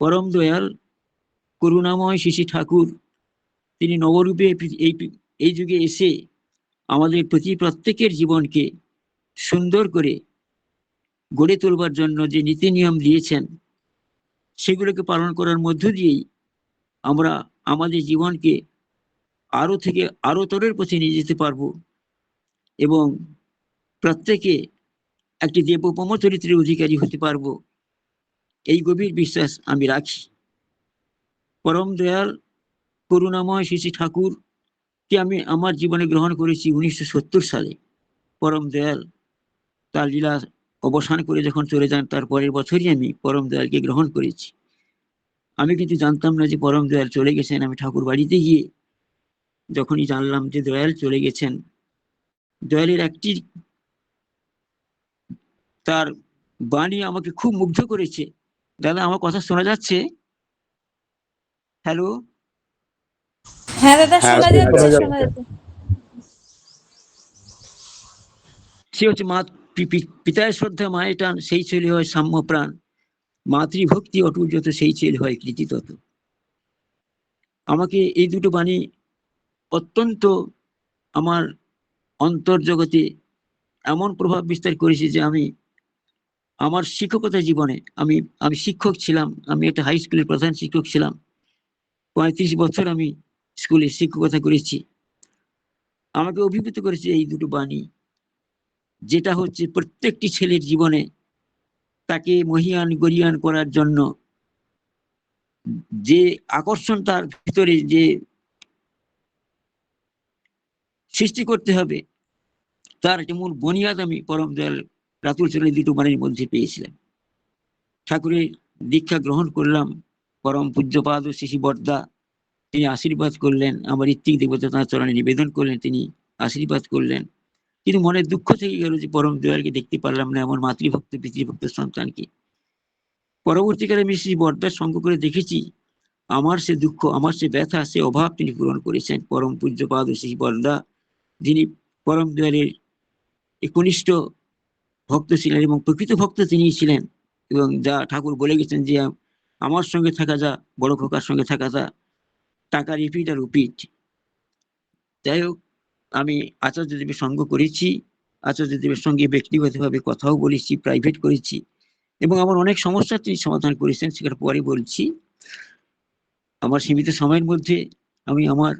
পরম দয়াল করুণাময় শ্রী ঠাকুর তিনি নবরূপে এই যুগে এসে আমাদের প্রত্যেকের জীবনকে সুন্দর করে গড়ে তোলবার জন্য যে নীতি নিয়ম দিয়েছেন সেগুলোকে পালন করার মধ্য দিয়েই আমরা আমাদের জীবনকে আরো থেকে আরো তরের পথে নিয়ে যেতে পারবো এবং প্রত্যেকে একটি দেবোপম চরিত্রের অধিকারী হতে পারবো, এই গভীর বিশ্বাস আমি রাখি। পরম দয়াল করুণাময় শ্রী ঠাকুরকে আমি আমার জীবনে গ্রহণ করেছি 1970 সালে। পরম দয়াল তার লীলা অবসান করে যখন চলে যান তার পরের বছরই আমি পরম দয়ালকে গ্রহণ করেছি। আমি কিন্তু জানতাম না যে পরম দয়াল চলে গেছেন। আমি ঠাকুর বাড়িতে গিয়ে যখনই জানলাম যে দয়াল চলে গেছেন, দয়ালের একটি তার বাণী আমাকে খুব মুগ্ধ করেছে। দাদা, আমার কথা শোনা যাচ্ছে? হ্যালো? হ্যাঁ দাদা, শোনা যাচ্ছে, শোনা যাচ্ছে। সে হচ্ছে পিতায় শ্রদ্ধা মায়ের টান, সেই ছেলে হয় সাম্য প্রাণ, মাতৃভক্তি অটুট যত সেই ছেলে হয় কৃতি তত। আমাকে এই দুটো বাণী অত্যন্ত আমার অন্তর্জগতে এমন প্রভাব বিস্তার করেছে যে আমি আমার শিক্ষকতা জীবনে আমি শিক্ষক ছিলাম। আমি একটা হাই স্কুলের প্রধান শিক্ষক ছিলাম। 35 বছর আমি স্কুলে শিক্ষকতা করেছি। আমাকে অভিভূত করেছে এই দুটো বাণী, যেটা হচ্ছে প্রত্যেকটি ছেলের জীবনে তাকে মহিয়ান গরিয়ান করার জন্য যে আকর্ষণ তার ভিতরে যে সৃষ্টি করতে হবে, তার যে মূল বুনিয়াদ আমি পরম দয়াল রাতুল চরণের দুটো বাণীর মধ্যে পেয়েছিলাম। ঠাকুরের দীক্ষা গ্রহণ করলাম। পরম পূজ্যপাদ শ্রী বর্দা তিনি আশীর্বাদ করলেন, আমার ঋত্বিক দেবতা তাঁর চরণে নিবেদন করলেন, তিনি আশীর্বাদ করলেন। কিন্তু মনে দুঃখ থেকে গেল যে পরম দয়ালকে দেখতে পারলাম না, এমন মাতৃভক্ত পিতৃভক্ত সন্তানকে। পরবর্তীকালে আমি শ্রী বর্দার সঙ্গ করে দেখেছি আমার সে দুঃখ, আমার সে ব্যথা, সে অভাব তিনি পূরণ করেছেন। পরম পূজ্যপাদ শ্রী বর্দা যিনি পরম দয়ালের একনিষ্ঠ ভক্ত ছিলেন এবং প্রকৃত ভক্ত তিনি ছিলেন, এবং যা ঠাকুর বলে গেছেন যে আমার সঙ্গে থাকা যা বড় খোকার সঙ্গে থাকা যা, টাকা রিপিট আর রিপিট। যাই হোক, আমি আচার্যদেবের সঙ্গ করেছি, আচার্যদেবের সঙ্গে ব্যক্তিগতভাবে কথাও বলেছি, প্রাইভেট করেছি, এবং আমার অনেক সমস্যা তিনি সমাধান করেছেন, সেটা পরে বলছি। আমার সীমিত সময়ের মধ্যে আমি আমার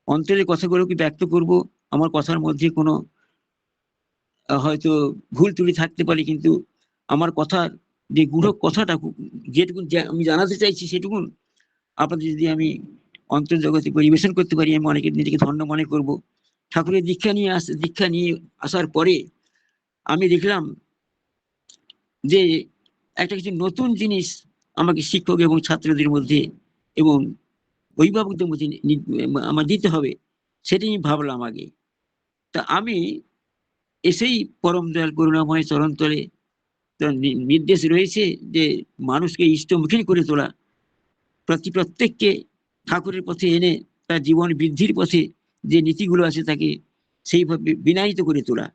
অন্তরের কথাগুলোকে ব্যক্ত করব। আমার কথার মধ্যে কোনো হয়তো ভুল ত্রুটি থাকতে পারে, কিন্তু আমার কথার যে গূঢ় কথাটা যেটুকুন আমি জানাতে চাইছি সেটুকুন আপনাদের যদি আমি অন্তর্জগতে পরিবেশন করতে পারি, আমি অনেকে নিজেকে ধন্য মনে করব। ঠাকুরের দীক্ষা নিয়ে আসার পরে আমি দেখলাম যে একটা কিছু নতুন জিনিস আমাকে শিক্ষক এবং ছাত্রদের মধ্যে এবং অভিভাবকদের মধ্যে আমার দিতে হবে, সেটাই আমি ভাবলাম আগে। তা আমি এসেই পরম দয়াল করুণাময় চরণতলে নির্দেশ রয়েছে যে মানুষকে ইষ্টমুখী করে তোলা, প্রত্যেককে ঠাকুরের পথে এনে তার জীবন বৃদ্ধির পথে যে নীতিগুলো আছে তাকে সেইভাবে বিনায়িত করে তোলা।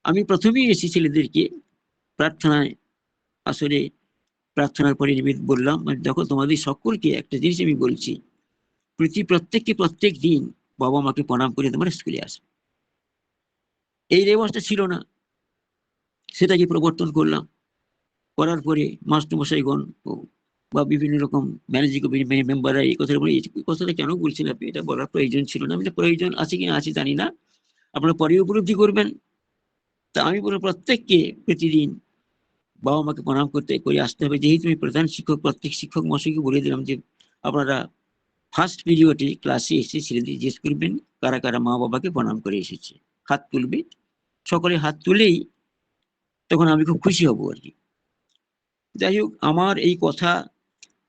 আমি প্রথমেই এসে ছেলেদেরকে প্রার্থনায় আসলে প্রার্থনার পরে বললাম, দেখো তোমাদের সকলকে একটা জিনিস আমি বলছি, প্রত্যেককে প্রত্যেক দিন বাবা মাকে প্রণাম করে তোমরা স্কুলে আসো। এই রেওয়াজটা ছিল না, সেটাকে প্রবর্তন করলাম। করার পরে মাস্টারমশাইগণ বা বিভিন্ন রকম ম্যানেজিং কমিটি মেম্বাররা এই কথাটা বলে, এই কথাটা কেন বলছেন আপনি, এটা বলার প্রয়োজন ছিল না। আমি প্রয়োজন আছে কিনা আছে জানি না, আপনারা পরে উপলব্ধি করবেন। তা আমি বলবো প্রত্যেককে প্রতিদিন বাবা মাকে প্রণাম করে আসতে হবে। যেহেতু আমি প্রধান শিক্ষক, প্রত্যেক শিক্ষক মশাইকে বলে দিলাম যে আপনারা ফার্স্ট পিরিয়ডে ক্লাসে এসে ছেলেদের জিজ্ঞেস করবেন কারা কারা মা বাবাকে প্রণাম করে এসেছে, হাত তুলবে। সকলে হাত তুলেই তখন আমি খুব খুশি হব আর কি। যাই হোক, আমার এই কথা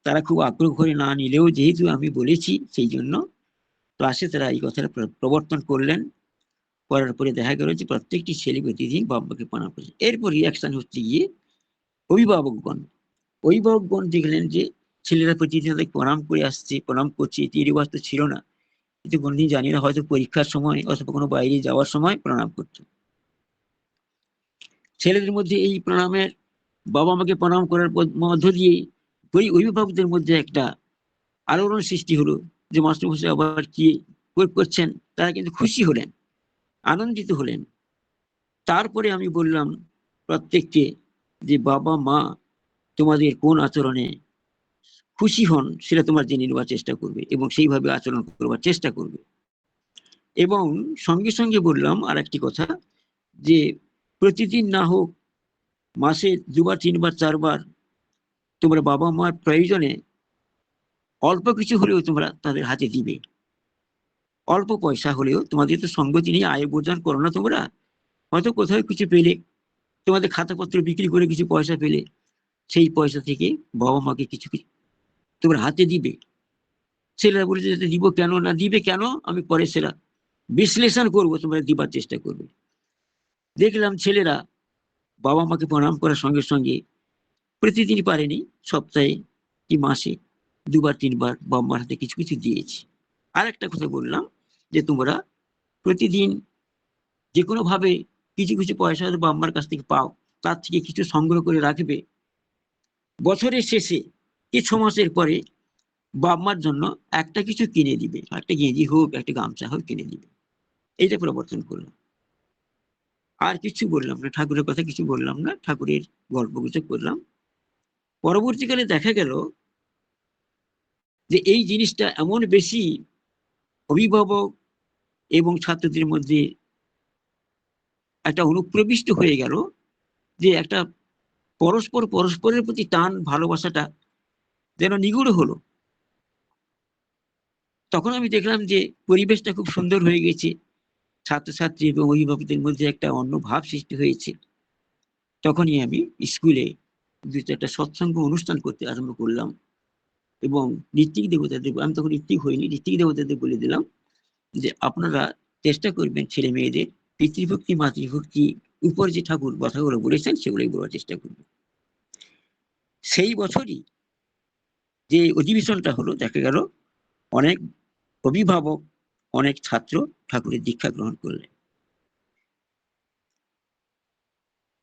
তারা খুব আগ্রহ করে না নিলেও যেহেতু আমি বলেছি, সেই জন্য ক্লাসে তারা এই কথাটা প্রবর্তন করলেন। করার পরে দেখা গেল যে প্রত্যেকটি ছেলে প্রতিদিন বাবাকে প্রণাম করেছে। এরপর রিয়াকশন হচ্ছে গিয়ে অভিভাবকগণ দেখলেন যে ছেলেরা প্রতিদিন তাদের প্রণাম করে আসছে, প্রণাম করছে, এটি রেওয়াজ তো ছিল না। কিন্তু কোনদিন জানি না, হয়তো পরীক্ষার সময় অথবা কোনো বাইরে যাওয়ার সময় প্রণাম করতো। ছেলেদের মধ্যে এই প্রণামের, বাবা মাকে প্রণাম করার মধ্য দিয়ে ওই অভিভাবকদের মধ্যে একটা আলোড়ন সৃষ্টি হলো যে মাস্টারমশাই আবার কি করছেন। তারা কিন্তু খুশি হলেন, আনন্দিত হলেন। তারপরে আমি বললাম প্রত্যেককে যে বাবা মা তোমাদের কোন আচরণে খুশি হন সেটা তোমার জেনে নেওয়ার চেষ্টা করবে এবং সেইভাবে আচরণ করবার চেষ্টা করবে। এবং সঙ্গে সঙ্গে বললাম আর একটি কথা, যে প্রতিদিন না হোক মাসে 2বার 3বার 4বার তোমরা বাবা মার প্রয়োজনে অল্প কিছু হলেও তোমরা তাদের হাতে দিবে। অল্প পয়সা হলেও, তোমাদের তো সঙ্গতি নিয়ে আয় উপার্জন করো না তোমরা, হয়তো কোথাও কিছু পেলে, তোমাদের খাতাপত্র বিক্রি করে কিছু পয়সা পেলে, সেই পয়সা থেকে বাবা মাকে কিছু কিছু তোমরা হাতে দিবে। ছেলেরা বলেছে যে দিব কেন না, দিবে কেন আমি পরে সেটা বিশ্লেষণ করবো, তোমরা দিবার চেষ্টা করবে। দেখলাম ছেলেরা বাবা মাকে প্রণাম করার সঙ্গে সঙ্গে প্রতিদিন পারেনি, সপ্তাহে কি মাসে 2বার 3বার বাবা মার হাতে কিছু কিছু দিয়েছি। আর একটা কথা বললাম যে তোমরা প্রতিদিন যে কোনো ভাবে কিছু কিছু পয়সা বাবা মার কাছ থেকে পাও, তার থেকে কিছু সংগ্রহ করে রাখবে। বছরের শেষে কি 6 মাসের পরে বাবা মার জন্য একটা কিছু কিনে দিবে, একটা গেঞ্জি হোক, একটা গামছা হোক কিনে দিবে। এইটা প্রবর্তন করলাম। আর কিছু বললাম না, ঠাকুরের কথা কিছু বললাম না, ঠাকুরের গল্প গুজব করলাম। পরবর্তীকালে দেখা গেল যে এই জিনিসটা এমন বেশি অভিভাবক এবং ছাত্রদের মধ্যে একটা অনুপ্রবিষ্ট হয়ে গেল যে একটা পরস্পরের প্রতি টান ভালোবাসাটা যেন নিগুড় হলো। তখন আমি দেখলাম যে পরিবেশটা খুব সুন্দর হয়ে গেছে, ছাত্রছাত্রী এবং অভিভাবকদের মধ্যে একটা অন্য ভাব সৃষ্টি হয়েছে। তখনই আমি স্কুলে 2-4টা সৎসঙ্গ অনুষ্ঠান করতে আরম্ভ করলাম এবং ঋত্বিক দেবতাদের, আমি তখন ঋত্বিক হইনি, ঋত্বিক দেবতাদের বলে দিলাম যে আপনারা চেষ্টা করবেন ছেলে মেয়েদের পিতৃভক্তি মাতৃভক্তি উপর যে ঠাকুর কথাগুলো বলেছেন সেগুলোই বলার চেষ্টা করবেন। সেই বছরই যে অধিবেশনটা হলো, দেখা গেল অনেক অভিভাবক, অনেক ছাত্র ঠাকুরের দীক্ষা গ্রহণ করলেন।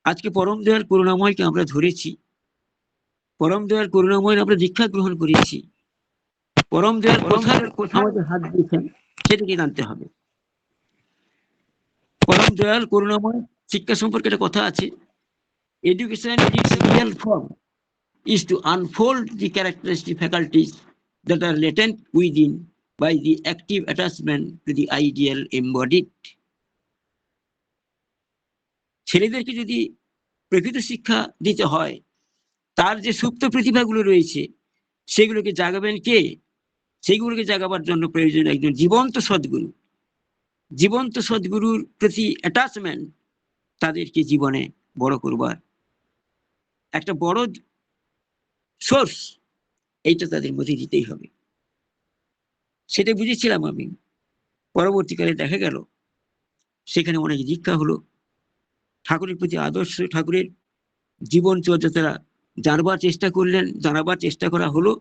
আজকে পরম দয়াল করুণাময়কে আমরা ধরেছি, পরম দয়াল করুণাময় আমরা দীক্ষা গ্রহণ করেছি, পরম দয়াল কোথায় আমাদের হাত দিয়েছেন সেটাকে জানতে হবে। পরম দয়াল করুণাময় শিক্ষা সম্পর্কে একটা কথা আছে, education in it's real form is to unfold the characteristic faculties that are latent within by the active attachment to the ideal embodied. ছেলেদেরকে যদি প্রকৃত শিক্ষা দিতে হয়, তার যে সুপ্ত প্রতিভাগুলো রয়েছে সেগুলোকে জাগাবেন কে? সেগুলোকে জাগাবার জন্য প্রয়োজন একজন জীবন্ত সদ্গুরু। জীবন্ত সদ্গুরুর প্রতি অ্যাটাচমেন্ট তাদেরকে জীবনে বড় করবার একটা বড় সোর্স, এইটা তাদের মধ্যে দিতেই হবে। সেটা বুঝেছিলাম আমি। পরবর্তীকালে দেখা গেল সেখানে অনেক দীক্ষা হলো, ঠাকুরের প্রতি আদর্শ, ঠাকুরের জীবনচর্যা তারা জানবার চেষ্টা করলেন, জানাবার চেষ্টা করা হলো।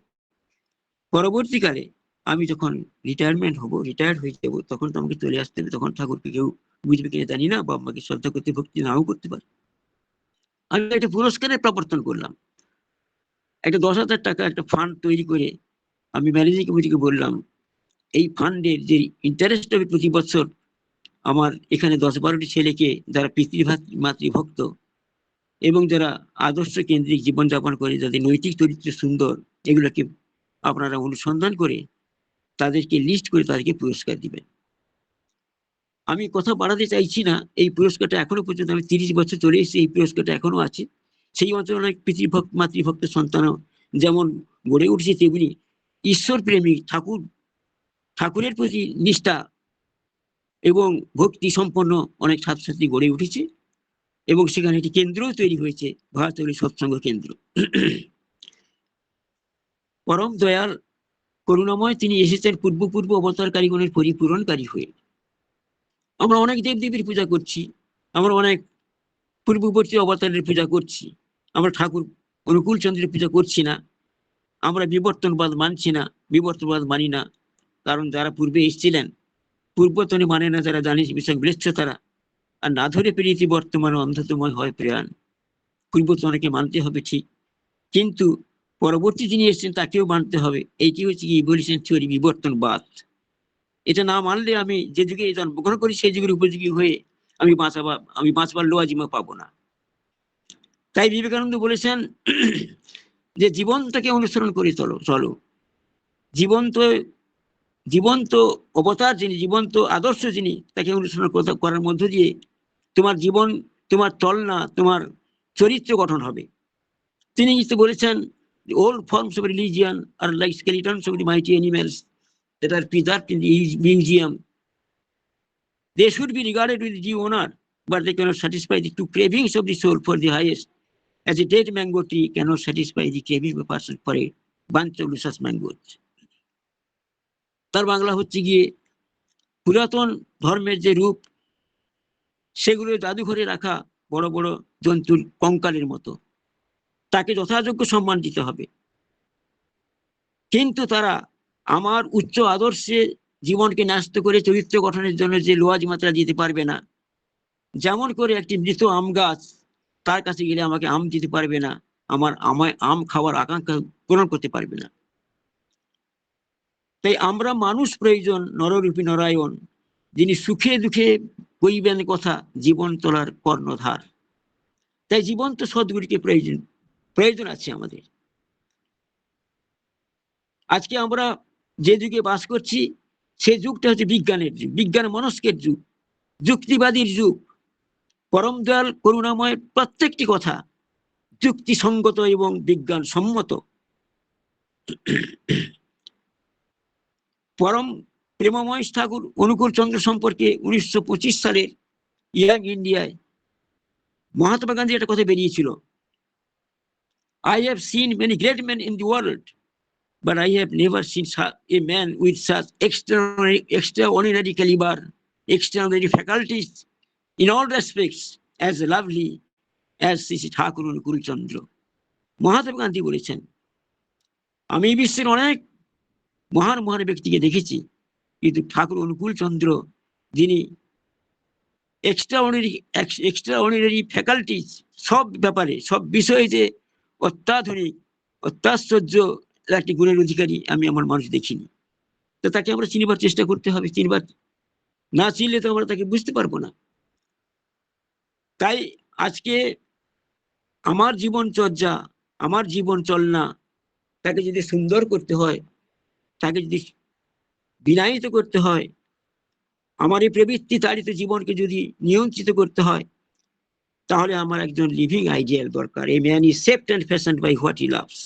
পরবর্তীকালে আমি যখন রিটায়ারমেন্ট হব, রিটায়ার্ড হয়ে যাবো, তখন তো আমাকে চলে আসতে হবে, তখন ঠাকুরকে কেউ বুঝবে কিনা জানি না, বাবা মাকে শ্রদ্ধা করতে ভক্তি নাও করতে পারে। আমি একটা পুরস্কারের প্রবর্তন করলাম, একটা 10,000 টাকা একটা ফান্ড তৈরি করে আমি ম্যানেজিং কমিটিকে বললাম এই ফান্ডের যে ইন্টারেস্ট হবে প্রতি বছর, আমার এখানে 10-12টি ছেলেকে যারা মাতৃভক্ত এবং যারা আদর্শ কেন্দ্রিক জীবনযাপন করে, যাদের নৈতিক চরিত্র সুন্দর, এগুলোকে আপনারা অনুসন্ধান করে তাদেরকে লিস্ট করে তাদেরকে পুরস্কার দিবেন। আমি কথা বাড়াতে চাইছি না, এই পুরস্কারটা এখনো পর্যন্ত, আমি 30 বছর চলে এসেছি, এই পুরস্কারটা এখনো আছে। সেই অঞ্চলে অনেক মাতৃভক্ত সন্তানও যেমন গড়ে উঠছে, তেমনি ঈশ্বর প্রেমিক, ঠাকুরের প্রতি নিষ্ঠা এবং ভক্তি সম্পন্ন অনেক ছাত্রছাত্রী গড়ে উঠেছে এবং সেখানে একটি কেন্দ্রও তৈরি হয়েছে, ভারতের সৎসঙ্গ কেন্দ্র। পরম দয়াল করুণাময় তিনি এসেছেন পূর্ব অবতারকারীগণের পরিপূরণকারী হয়ে। আমরা অনেক দেবদেবীর পূজা করছি, আমরা অনেক পূর্ববর্তী অবতারের পূজা করছি, আমরা ঠাকুর অনুকূল চন্দ্রের পূজা করছি না, আমরা বিবর্তনবাদ মানছি না, বিবর্তনবাদ মানি না, কারণ যারা পূর্বে এসেছিলেন পূর্বতনে মানে না, যারা জানিস বিষয় বৃচ্ছ তারা, আর না ধরে পেরিয়েছি বর্তমানে অন্ধতময় হয় প্রাণ। পূর্বতনকে মানতে হবে ঠিক, কিন্তু পরবর্তী যিনি এসেছেন তাকেও মানতে হবে। এইটি হচ্ছে কি ইভলিউশন থিওরি, বিবর্তনবাদ। এটা না মানলে আমি যে যুগে জন্মগ্রহণ করি সেই যুগের উপযোগী হয়ে আমি বাঁচবার লোয়াজিমা পাবো না। তাই বিবেকানন্দ বলেছেন যে জীবনটাকে অনুসরণ করে চলো। জীবন্ত জীবন্ত অবতার যিনি, জীবন্ত আদর্শ যিনি, তাকে অনুসরণ করার মধ্য দিয়ে তোমার জীবন, তোমার চলনা, তোমার চরিত্র গঠন হবে। তিনি বলেছেন old forms of religion are like skeletons of the mighty animals that are preserved in the museum. They should be regarded with due honor, but they cannot satisfy the true cravings of the soul for the highest, as a dead mango tree cannot satisfy the craving of a person for a bunch of luscious mangoes. তার বাংলা হচ্ছে গিয়ে পুরাতন ধর্মের যে রূপ সেগুলো জাদুঘরে রাখা বড় বড় জন্তুর কঙ্কালের মতো, তাকে যথাযোগ্য সম্মান দিতে হবে। কিন্তু তারা আমার উচ্চ আদর্শে জীবনকে ন্যস্ত করে চরিত্র গঠনের জন্য যে লোয়াজিমাত্রা দিতে পারবে না। যেমন করে একটি মৃত আম গাছ, তার কাছে গেলে আমাকে আম দিতে পারবে না, আমায় আম খাওয়ার আকাঙ্ক্ষা পূরণ করতে পারবে না। তাই আমরা মানুষ প্রয়োজন, নররূপী নারায়ণ, যিনি সুখে দুঃখে কইবেন কথা, জীবন তোলার কর্ণধার। তাই জীবন্ত সদ্গুরুকে প্রয়োজন আছে আমাদের। আজকে আমরা যে যুগে বাস করছি সেই যুগটা হচ্ছে বিজ্ঞানের যুগ, বিজ্ঞান মনস্কের যুগ, যুক্তিবাদীর যুগ। পরম দয়াল করুণাময় প্রত্যেকটি কথা যুক্তিসঙ্গত এবং বিজ্ঞান সম্মত। পরম প্রেমময় ঠাকুর অনুকূল চন্দ্র সম্পর্কে 1925 সালের ইয়াং ইন্ডিয়ায় মহাত্মা গান্ধী একটা কথা বেরিয়েছিল, I have seen many great men in the world, but I have never seen a man with such extraordinary caliber, extraordinary faculties in all respects as lovely as Shri Thakur অনুকূল চন্দ্র। মহাত্মা গান্ধী বলেছেন, আমি বিশ্বের অনেক মহান মহান ব্যক্তিকে দেখেছি, কিন্তু ঠাকুর অনুকূল চন্দ্র, যিনি এক্সট্রাঅর্ডিনারি ফ্যাকাল্টিজ, সব ব্যাপারে সব বিষয়ে যে অত্যাধুনিক অত্যাশ্চর্য একটি গুণের অধিকারী, আমি আমার মানুষ দেখিনি। তো তাকে আমরা চিনবার চেষ্টা করতে হবে, চিনবার না চিনলে তো আমরা তাকে বুঝতে পারবো না। তাই আজকে আমার জীবনচর্যা, আমার জীবন চলনা, তাকে যদি সুন্দর করতে হয়, তাকে যদি বিনায়িত করতে হয়, আমার এই প্রবৃত্তি তাড়িত জীবনকে যদি নিয়ন্ত্রিত করতে হয়, তাহলে আমার একজন লিভিং আইডিয়াল দরকার। A man is shaped and fashioned by what he loves.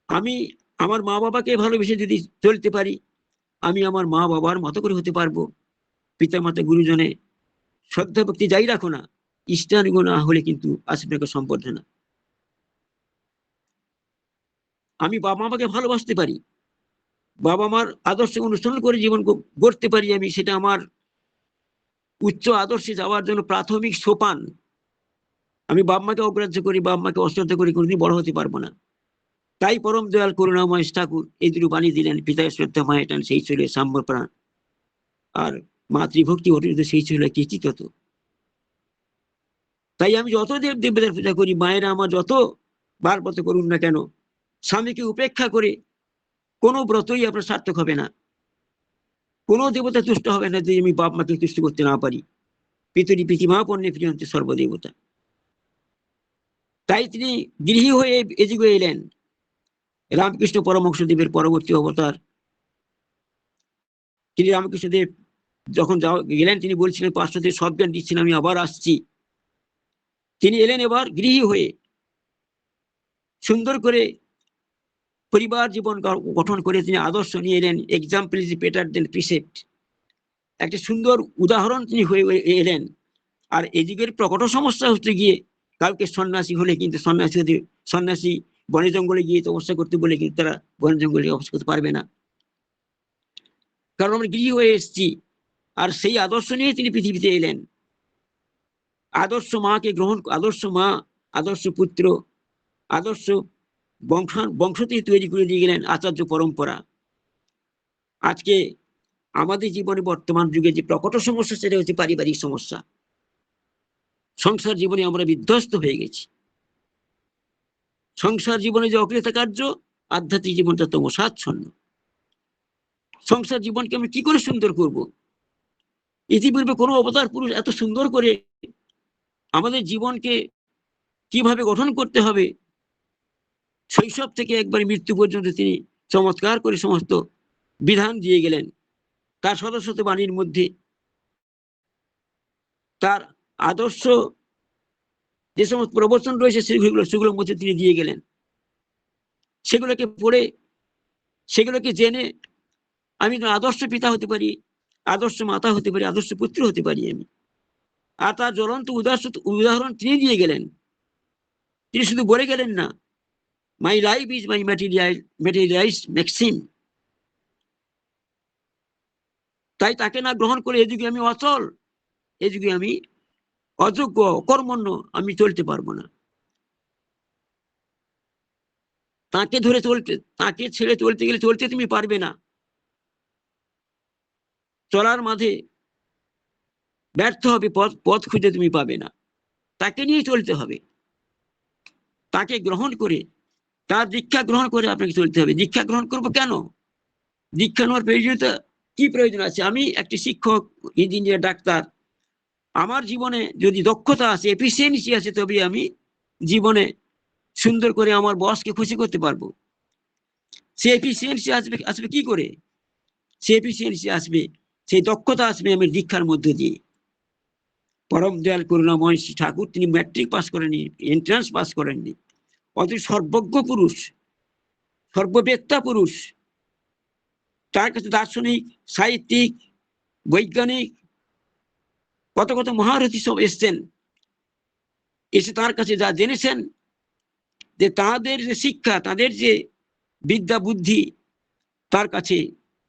আমি আমার মা বাবাকে ভালোবেসে যদি চলতে পারি, আমি আমার মা বাবার মতো করে হতে পারবো। পিতা মাতা গুরুজনে শ্রদ্ধা ভক্তি যাই রাখো না, ইষ্টানুগ না হলে কিন্তু আসবে না সম্বর্ধনা। আমি বাবা মাকে ভালোবাসতে পারি, বাবা মার আদর্শ অনুসরণ করে জীবন গড়তে পারি আমি, সেটা আমার উচ্চ আদর্শে যাওয়ার জন্য প্রাথমিক সোপান। আমি বাবা মাকে অগ্রাহ্য করি, বাবা মাকে অশ্রদ্ধা করি, কোনোদিন বড় হতে পারবো না। তাই পরম দয়াল করুণাময় ঠাকুর এই দুটো বাণী দিলেন, পিতায় শ্রদ্ধা মায়ের টান সেই ছিল সাম্য প্রাণ, আর মাতৃভক্তি অর্জিত সেই ছিল কীর্তিত। তাই আমি যত দেব দেবতার পূজা করি, মায়েরা আমার যত বার ব্রত করুন না কেন, স্বামীকে উপেক্ষা করে কোনো ব্রতই আপনার সার্থক হবে না। কোনো দেবতা তুষ্ট হবে না যদি আমি বাপ মাকে তুষ্ট করতে না পারি। পিতরি প্রীতিমা পণ্যে প্রিয়ন্তে সর্বদেবতা। তাই তিনি গৃহী হয়ে এদিকে এলেন। রামকৃষ্ণ পরমহংসদেবের পরবর্তী অবতার তিনি রামকৃষ্ণদেব যখন গেলেন, তিনি বলছিলেন পার্শ্বদের সব জ্ঞান দিচ্ছেন, আমি আবার আসছি। তিনি এলেন এবার গৃহী হয়ে, সুন্দর করে পরিবার জীবন গঠন করে তিনি আদর্শ নিয়ে এলেন। Example is better then precept, একটা সুন্দর উদাহরণ তিনি হয়ে এলেন। আর এদিকের প্রকট সমস্যা হচ্ছে গিয়ে, কাউকে সন্ন্যাসী হলে কিন্তু সন্ন্যাসী বনে জঙ্গলে গিয়ে তপস্যা করতে বলে কিন্তু তারা বনে জঙ্গলে তপস্যা করতে পারবে না, কারণ আমরা গৃহী হয়ে এসেছি। আর সেই আদর্শ নিয়ে তিনি পৃথিবীতে এলেন। আদর্শ মাকে গ্রহণ, আদর্শ মা, আদর্শ পুত্র, আদর্শ বংশ থেকে তৈরি করে দিয়ে গেলেন আচার্য পরম্পরা। আজকে আমাদের জীবনে বর্তমান যুগে যে প্রকট সমস্যা, সেটা হচ্ছে পারিবারিক সমস্যা। সংসার জীবনে আমরা বিধ্বস্ত হয়ে গেছি। সংসার জীবনে যে অকৃতকার্য, আধ্যাত্মিক জীবনটা তমসাচ্ছন্ন। সংসার জীবনকে আমি কি করে সুন্দর করব? ইতিপূর্বে কোনো অবতার পুরুষ এত সুন্দর করে আমাদের জীবনকে কিভাবে গঠন করতে হবে, শৈশব থেকে একবার মৃত্যু পর্যন্ত তিনি চমৎকার করে সমস্ত বিধান দিয়ে গেলেন। তার শত শত বাণীর মধ্যে তার আদর্শ যে সমস্ত প্রবচন রয়েছে সেগুলোর মধ্যে তিনি দিয়ে গেলেন। সেগুলোকে পড়ে, সেগুলোকে জেনে আমি আদর্শ পিতা হতে পারি, আদর্শ মাতা হতে পারি, আদর্শ পুত্র হতে পারি আমি। আর তার জ্বলন্ত উদাহরণ তিনি দিয়ে গেলেন। তিনি শুধু বলে গেলেন না, my life is my materialized maxim. তাই তাকে না গ্রহণ করে এ যুগে আমি অচল, এ যুগে আমি অযোগ্য, অকর্মণ্য, আমি চলতে পারবো না। তাকে ধরে চলতে, তাকে ছেড়ে চলতে গেলে চলতে তুমি পারবে না। চলার মাঝে ব্যর্থ হবে, পথ খুঁজে তুমি পাবে না। তাকে নিয়ে চলতে হবে। তাকে গ্রহণ করে, তার দীক্ষা গ্রহণ করে আপনাকে চলতে হবে। দীক্ষা গ্রহণ করবো কেন? দীক্ষা নেওয়ার প্রয়োজনীয়তা কি প্রয়োজন আছে? আমি একটি শিক্ষক, ইঞ্জিনিয়ার, ডাক্তার, আমার জীবনে যদি দক্ষতা আছে, এফিসিয়েন্সি আছে, তবে আমি জীবনে সুন্দর করে আমার বসকে খুশি করতে পারবো। সে এফিসিয়েন্সি আসবে কি করে? সে এফিসিয়েন্সি আসবে, সেই দক্ষতা আসবে আমি দীক্ষার মধ্য দিয়ে। পরম দয়াল করুণাময় শ্রী ঠাকুর তিনি ম্যাট্রিক পাস করেননি, এন্ট্রান্স পাস করেননি, অথচ সর্বজ্ঞ পুরুষ, সর্ববেত্তা পুরুষ। তার কাছে দার্শনিক, সাহিত্যিক, বৈজ্ঞানিক, কত কত মহারথী সব এসছেন। এসে তার কাছে যা জেনেছেন, যে তাদের যে শিক্ষা, তাদের যে বিদ্যা বুদ্ধি, তার কাছে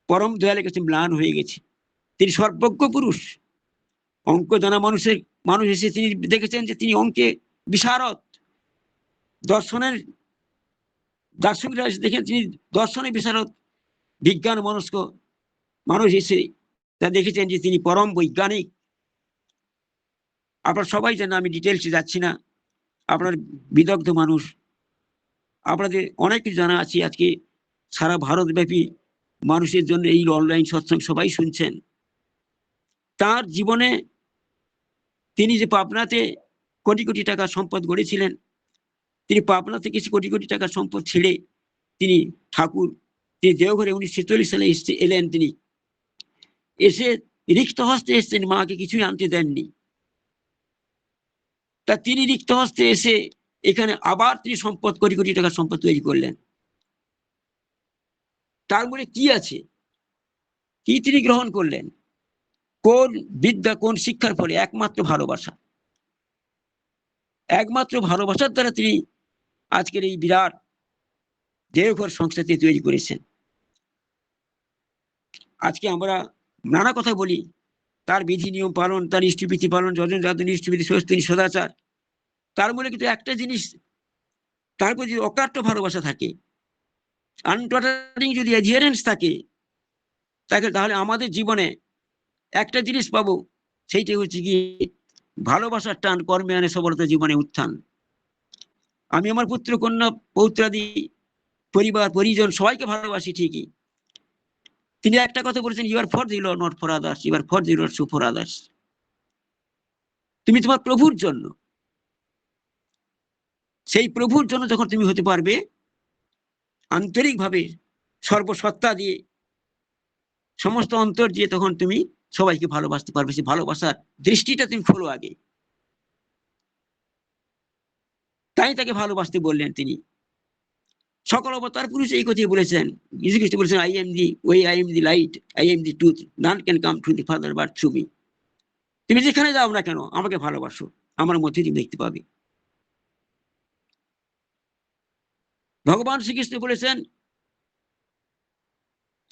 পরম দয়ালের কাছে ম্লান হয়ে গেছে। তিনি সর্বজ্ঞ পুরুষ। অঙ্ক জানা মানুষ এসে তিনি দেখেছেন যে তিনি অঙ্কে বিশারদ। দার্শনিকরা এসে দেখেন তিনি দর্শনে বিশারদ। বিজ্ঞান মনস্ক মানুষ এসে তা দেখেছেন যে তিনি পরম বৈজ্ঞানিক। আপনারা সবাই জানেন, আমি ডিটেলসে যাচ্ছি না, আপনার বিদগ্ধ মানুষ, আপনাদের অনেক কিছু জানা আছে। আজকে সারা ভারতব্যাপী মানুষের জন্য এই অনলাইন সৎসঙ্গ সবাই শুনছেন। তার জীবনে তিনি যে পাবনাতে কোটি কোটি টাকা সম্পদ গড়েছিলেন, তিনি পাবনা থেকে কোটি কোটি টাকা সম্পদ ছেড়ে তিনি দেওঘরে 1946 সালে এলেন। তিনি এসে রিক্ত হস্তে এসছেন, মাকে কিছুই আনতে দেননি। তা তিনি রিক্ত হস্তে এসে এখানে আবার তিনি কোটি কোটি টাকার সম্পদ তৈরি করলেন। তার মনে কি আছে, কি তিনি গ্রহণ করলেন, কোন বিদ্যা, কোন শিক্ষার ফলে? একমাত্র ভালোবাসা। একমাত্র ভালোবাসার দ্বারা তিনি আজকের এই বিরাট দেওঘর সংস্থাটি তৈরি করেছেন। আজকে আমরা নানা কথা বলি, তার বিধি নিয়ম পালন, তার ইষ্টবিধি পালন, যজন যাদন ইষ্টবিধি সস্তিনী সদাচার, তার মধ্যে কিন্তু একটা জিনিস, তার প্রতি যদি অকাট্য ভালোবাসা থাকে, আনটলারিং যদি অ্যাডিয়ারেন্স থাকে, তাহলে আমাদের জীবনে একটা জিনিস পাবো, সেইটাই হচ্ছে কি ভালোবাসার টান কর্মে আনে সফলতা, জীবনে উত্থান। আমি আমার পুত্র কন্যা পৌত্রাদি পরিবার পরিজন সবাইকে ভালোবাসি ঠিকই। তিনি একটা কথা বলেছেন, you are for the Lord, not for others, you are for the Lord, so for others. তুমি তোমার প্রভুর জন্য, সেই প্রভুর জন্য যখন তুমি হতে পারবে আন্তরিকভাবে, সর্বসত্তা দিয়ে, সমস্ত অন্তর দিয়ে, তখন তুমি সবাইকে ভালোবাসতে পারবে। সেই ভালোবাসার দৃষ্টিটা তুমি খোলো আগে। তাই তাকে ভালোবাসতে বললেন তিনি। সকল অবতার পুরুষ এই কথাই বলেছেন। যীশু খ্রিস্ট বলেছেন, I am the way, I am the light, I am the truth, none can come to the Father but through me. তুমি যেখানে যাও না কেন, আমাকে ভালোবাসো, আমার মধ্যে তুমি দেখতে পাবে। ভগবান শ্রীকৃষ্ণ বলেছেন,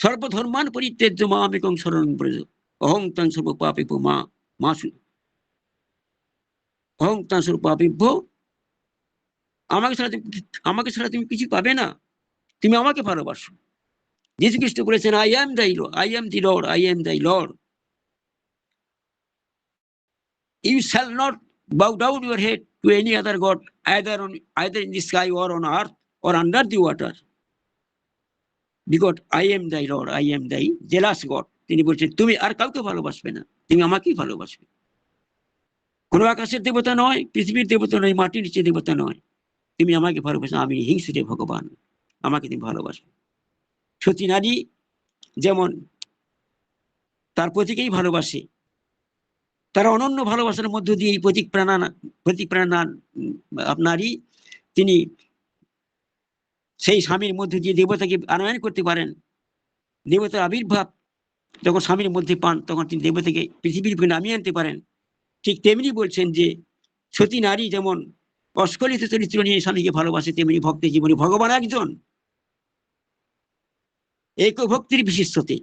সর্বধর্মান পরিত্যাজ্য মামেকং শরণং ব্রজ, অহং তাং সর্ব পাপেভ্যো অহং তাং সর্ব পাপেভ্যো। আমাকে ছাড়া তুমি কিছু পাবে না, তুমি আমাকে ভালোবাসো। যীশু খ্রিস্ট বলেছেন, I am the lord, I am thy lord, you shall not bow down your head to any other god, either in the sky or on earth or under the water, because I am thy Lord, I am thy jealous God. তিনি বলছেন তুমি আর কাউকে ভালোবাসবে না, তুমি আমাকেই ভালোবাসবে। কোনো আকাশের দেবতা নয়, পৃথিবীর দেবতা নয়, মাটির নিচে দেবতা নয়, তুমি আমাকে ভালোবাসো, আমি হিংসুটে ভগবান, আমাকে তুমি ভালোবাসো। সতী নারী যেমন তার পতিকেই ভালোবাসে, তার অনন্য ভালোবাসার মধ্য দিয়ে এই প্রতিপ্রাণা নারী তিনি সেই স্বামীর মধ্যে দিয়ে দেবতাকে আনয়ন করতে পারেন। দেবতার আবির্ভাব যখন স্বামীর মধ্যে পান তখন তিনি দেবতাকে পৃথিবীর বুকে নামিয়ে আনতে পারেন। ঠিক তেমনি বলছেন যে সতী নারী যেমন অস্খলিত চরিত্র নিয়ে স্বামীকে ভালোবাসে, তেমনি ভক্তের জীবনে ভগবান একজন, এক ভক্তির বিশিষ্টতে,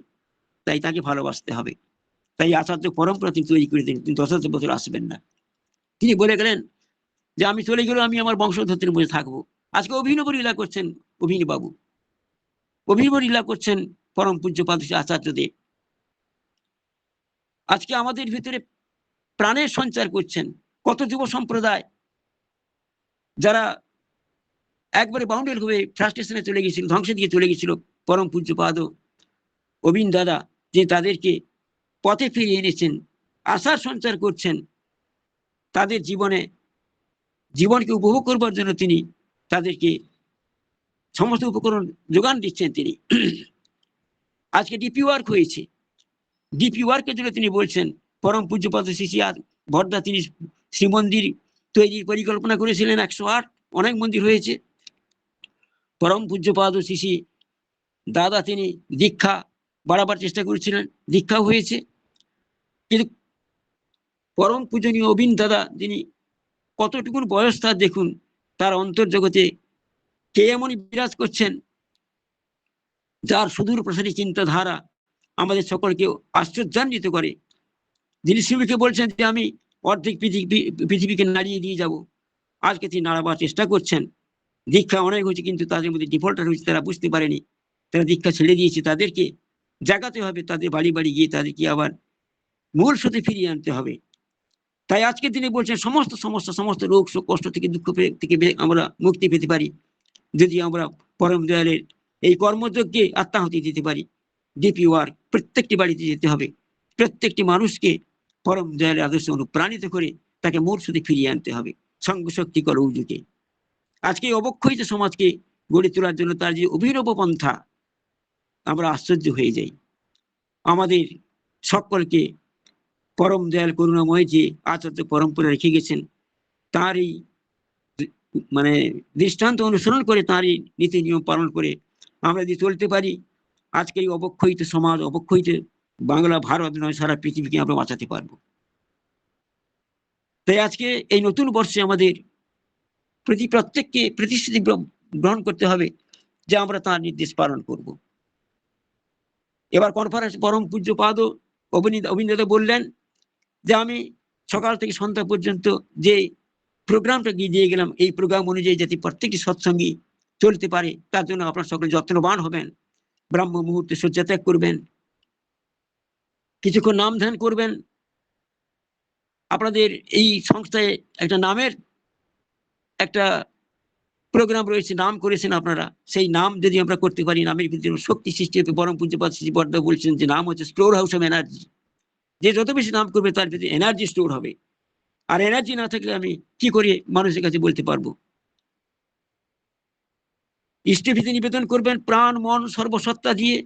তাই তাকে ভালোবাসতে হবে। তাই আচার্য পরম্পরা তিনি তৈরি করে দিলেন, তিনি 10,000 বছর আসবেন না। তিনি বলে গেলেন যে আমি চলে গেলেও আমি আমার বংশধরদের মধ্যে থাকবো। আজকে অভিনব লীলা করছেন বাবু, অভিনব লীলা করছেন পরম পূজ্যপাদ আচার্যদেব। আজকে আমাদের ভিতরে প্রাণের সঞ্চার করছেন। কত যুব সম্প্রদায় যারা একবারে বাউন্ডেড হয়ে ফ্রাস্ট্রেশনে চলে গেছিল, ধ্বংসের দিকে চলে গেছিল, পরম পূজ্যপাদ অবিন দাদা যে তাদেরকে পথে ফিরিয়ে এনেছেন, আশার সঞ্চার করছেন, তাদের জীবনকে উপভোগ করবার জন্য তিনি তাদেরকে সমস্ত উপকরণ যোগান দিচ্ছেন। তিনি আজকে ডিপি ওয়ার্ক হয়েছে, ডিপি ওয়ার্কের জন্য তিনি বলছেন পরম পূজ্যপাদ শিশি ভরদা তিনি শ্রীমন্দির তৈরির পরিকল্পনা করেছিলেন 108, অনেক মন্দির হয়েছে। পরম পূজ্যপাদ শিশি দাদা তিনি দীক্ষা বাড়াবার চেষ্টা করেছিলেন, দীক্ষাও হয়েছে। কিন্তু পরম পূজনীয় অবিন দাদা তিনি কতটুকুন বয়স তার দেখুন, তার অন্তর্জগতে কে এমনই বিরাজ করছেন যার সুদূর প্রসারী চিন্তাধারা আমাদের সকলকে আশ্চর্যান্বিত করে। যিনি শিবকে বলছেন যে আমি অর্ধেক পৃথিবীকে নাড়িয়ে দিয়ে যাব, আজকে তিনি নাড়াবার চেষ্টা করছেন। দীক্ষা অনেক হয়েছে কিন্তু তাদের মধ্যে ডিফল্টার হয়েছে, তারা বুঝতে পারেনি, তারা দীক্ষা ছেড়ে দিয়েছে। তাদেরকে জাগাতে হবে, তাদের বাড়ি বাড়ি গিয়ে তাদেরকে আবার মূল স্রোতে ফিরিয়ে আনতে হবে। তাই আজকে তিনি বলছেন সমস্ত সমস্যা, সমস্ত রোগ কষ্ট থেকে, দুঃখ থেকে আমরা মুক্তি পেতে পারি যদি আমরা পরম দয়ালের এই কর্মযজ্ঞে আত্মাহুতি দিতে পারি। ডিপি ওয়ার্ক প্রত্যেকটি বাড়িতে যেতে হবে, প্রত্যেকটি মানুষকে পরম দয়ালের আদর্শে অনুপ্রাণিত করে তাকে মূল স্রোতে ফিরিয়ে আনতে হবে সঙ্গ শক্তি কর উজুকে। আজকে অবক্ষয়িত সমাজকে গড়ে তোলার জন্য তার যে অভিনব পন্থা, আমরা আশ্চর্য হয়ে যাই। আমাদের সকলকে পরম দয়াল করুণাময় যে আচার্য পরম্পরা রেখে গেছেন, তারই দৃষ্টান্ত অনুসরণ করে, তারই নীতি নিয়ম পালন করে আমরা যদি চলতে পারি, আজকে এই অবক্ষয়িত সমাজ, অবক্ষয়িত বাংলা, ভারত নয় সারা পৃথিবীকে আমরা বাঁচাতে পারবো। তাই আজকে এই নতুন বর্ষে আমাদের প্রত্যেককে প্রতিশ্রুতি গ্রহণ করতে হবে যে আমরা তার নির্দেশ পালন করব। এবার কনফারেন্স পরম পূজ্যপাদ অবিন্দাদা বললেন যে আমি সকাল থেকে সন্ধ্যা পর্যন্ত যে প্রোগ্রামটা দিয়ে গেলাম, এই প্রোগ্রাম অনুযায়ী যাতে প্রত্যেকটি সৎসঙ্গী চলতে পারে তার জন্য আপনারা সকলে যত্নবান হবেন। ব্রাহ্ম মুহূর্তে শয্যা ত্যাগ করবেন, কিছুক্ষণ নাম ধ্যান করবেন। আপনাদের এই সংস্থায় একটা নামের একটা প্রোগ্রাম রয়েছে, নাম করেছেন আপনারা, সেই নাম যদি আমরা করতে পারি, নামের ভিতরে শক্তি সৃষ্টি হবে। পরম পূজ্যপাদ শ্রী বর্দা বলছেন যে নাম হচ্ছে স্টোর হাউস অফ এনার্জি, যে যত বেশি নাম করবে তার ভিতরে এনার্জি স্টোর হবে। আর এনার্জি না থাকলে আমি কি করে মানুষের কাছে বলতে পারবো? ইষ্টভীতি নিবেদন করবেন প্রাণ মন সর্বসত্তা দিয়ে।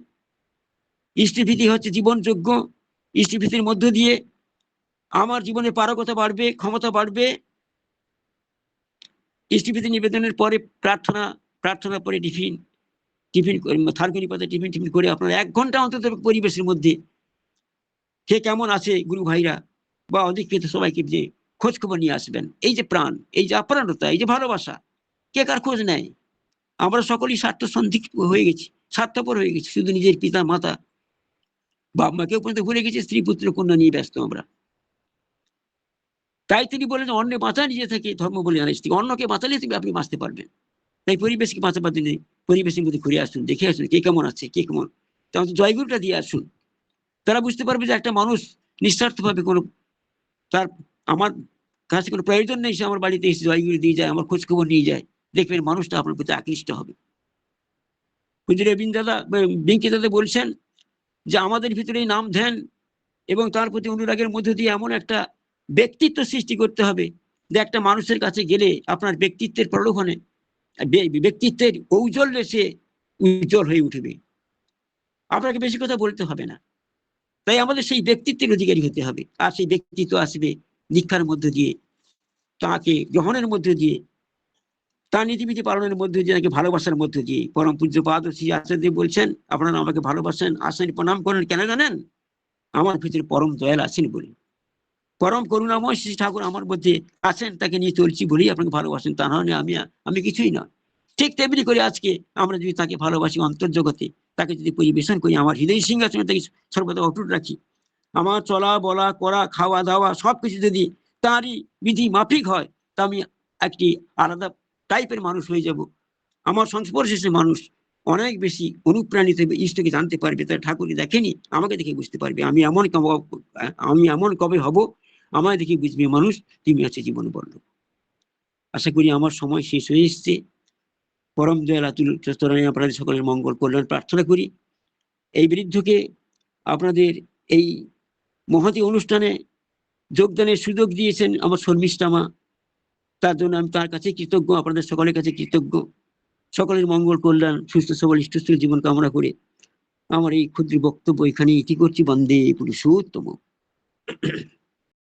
ইষ্টভীতি হচ্ছে জীবনযোগ্য। ইষ্টভীতির মধ্য দিয়ে আমার জীবনে পারগতা বাড়বে, ক্ষমতা বাড়বে। ইষ্টভীতি নিবেদনের পরে প্রার্থনা পরে টিফিন থার্গনি পাতে টিফিন করে আপনারা 1 ঘন্টা অন্তত পরিবেশের মধ্যে কে কেমন আছে গুরু ভাইরা বা অধিকৃত সবাইকে যে খোঁজ খবর নিয়ে আসবেন। এই যে প্রাণ, এই যে আপ্রাণতা, এই যে ভালোবাসা, কে কার খোঁজ নেয়? আমরা সকলেই স্বার্থ সন্দিগ্ধ হয়ে গেছি, স্বার্থপর হয়ে গেছি, শুধু নিজের পিতা মাতা বাপ মাকেও পর্যন্ত ভুলে গেছি, স্ত্রী পুত্র কন্যা নিয়ে ব্যস্ত আমরা। তাই তিনি বলেন অন্যে বাঁচা নিজে থেকে ধর্ম বলে জানিস, অন্যকে বাঁচালে তুমি আপনি বাঁচতে পারবেন। তাই পরিবেশকে বাঁচাবার জন্য পরিবেশের মধ্যে ঘুরে আসুন, দেখে আসুন কে কেমন আছে, কে কেমন, তাহলে জয়গুরুটা দিয়ে আসুন। তারা বুঝতে পারবে যে একটা মানুষ নিঃস্বার্থভাবে কোনো আমার কাছে কোনো প্রয়োজন নেই, সে আমার বাড়িতে এসে জয়গুলি দিয়ে যায়, আমার খোঁজ খবর নিয়ে যায়, দেখবেন মানুষটা আপনার প্রতি আকৃষ্ট হবে। হুজুর বিঙ্কি দাদা বলছেন যে আমাদের ভিতরে নাম ধ্যান এবং তার প্রতি অনুরাগের মধ্য দিয়ে এমন একটা ব্যক্তিত্ব সৃষ্টি করতে হবে যে একটা মানুষের কাছে গেলে আপনার ব্যক্তিত্বের প্রলোভনে, ব্যক্তিত্বের ঔজ্জ্বল্যে সে উজ্জ্বল হয়ে উঠবে, আপনাকে বেশি কথা বলতে হবে না। তাই আমাদের সেই ব্যক্তিত্বের অধিকারী হতে হবে, আর সেই ব্যক্তিত্ব আসবে দীক্ষার মধ্য দিয়ে, তাকে গ্রহণের মধ্য দিয়ে, তার নীতিবিধি পালনের মধ্য দিয়ে, নাকি ভালোবাসার মধ্য দিয়ে। পরম পূজ্যপাদ শ্রী আচার্য বলছেন, আপনারা আমাকে ভালোবাসেন, আসেন, প্রণাম করেন, কেন জানেন? আমার ভিতরে পরম দয়াল আছেন বলে, পরম করুণাময় শ্রী ঠাকুর আমার মধ্যে আছেন, তাকে নিয়ে চলছি বলেই আপনাকে ভালোবাসেন, তা না হলে আমি কিছুই না। ঠিক তেমনি করে আজকে আমরা যদি তাকে ভালোবাসি অন্তর্জগতে, তাকে যদি পরিবেশন করি, আমার হৃদয় সিংহাসনে তাকে সর্বদা অটুট রাখি, আমার চলা বলা করা খাওয়া দাওয়া সবকিছু যদি তারই বিধি মাফিক হয়, তা আমি একটি আলাদা টাইপের মানুষ হয়ে যাব। আমার সংস্পর্শে মানুষ অনেক বেশি অনুপ্রাণিত হবে, ইষ্টকে জানতে পারবে। তার ঠাকুরকে দেখেনি, আমাকে দেখে বুঝতে পারবে আমি এমন কবে হব, আমায় দেখে বুঝবে মানুষ তুমি আছে জীবন বর্ণ। আশা করি আমার সময় শেষ হয়ে এসছে। পরম দয়াল আতুল চরণে আপনাদের সকলের মঙ্গল কল্যাণ প্রার্থনা করি। এই বৃদ্ধকে আপনাদের এই মহতী অনুষ্ঠানে যোগদানের সুযোগ দিয়েছেন আমার শর্মিষ্ঠা মা, তার জন্য আমি তার কাছে কৃতজ্ঞ, আপনাদের সকলের কাছে কৃতজ্ঞ। সকলের মঙ্গল কল্যাণ সুস্থ সবল ইষ্টস্থির জীবন কামনা করে আমার এই ক্ষুদ্র বক্তব্য এখানে ইতি করছি। বন্দে পুরুষোত্তম।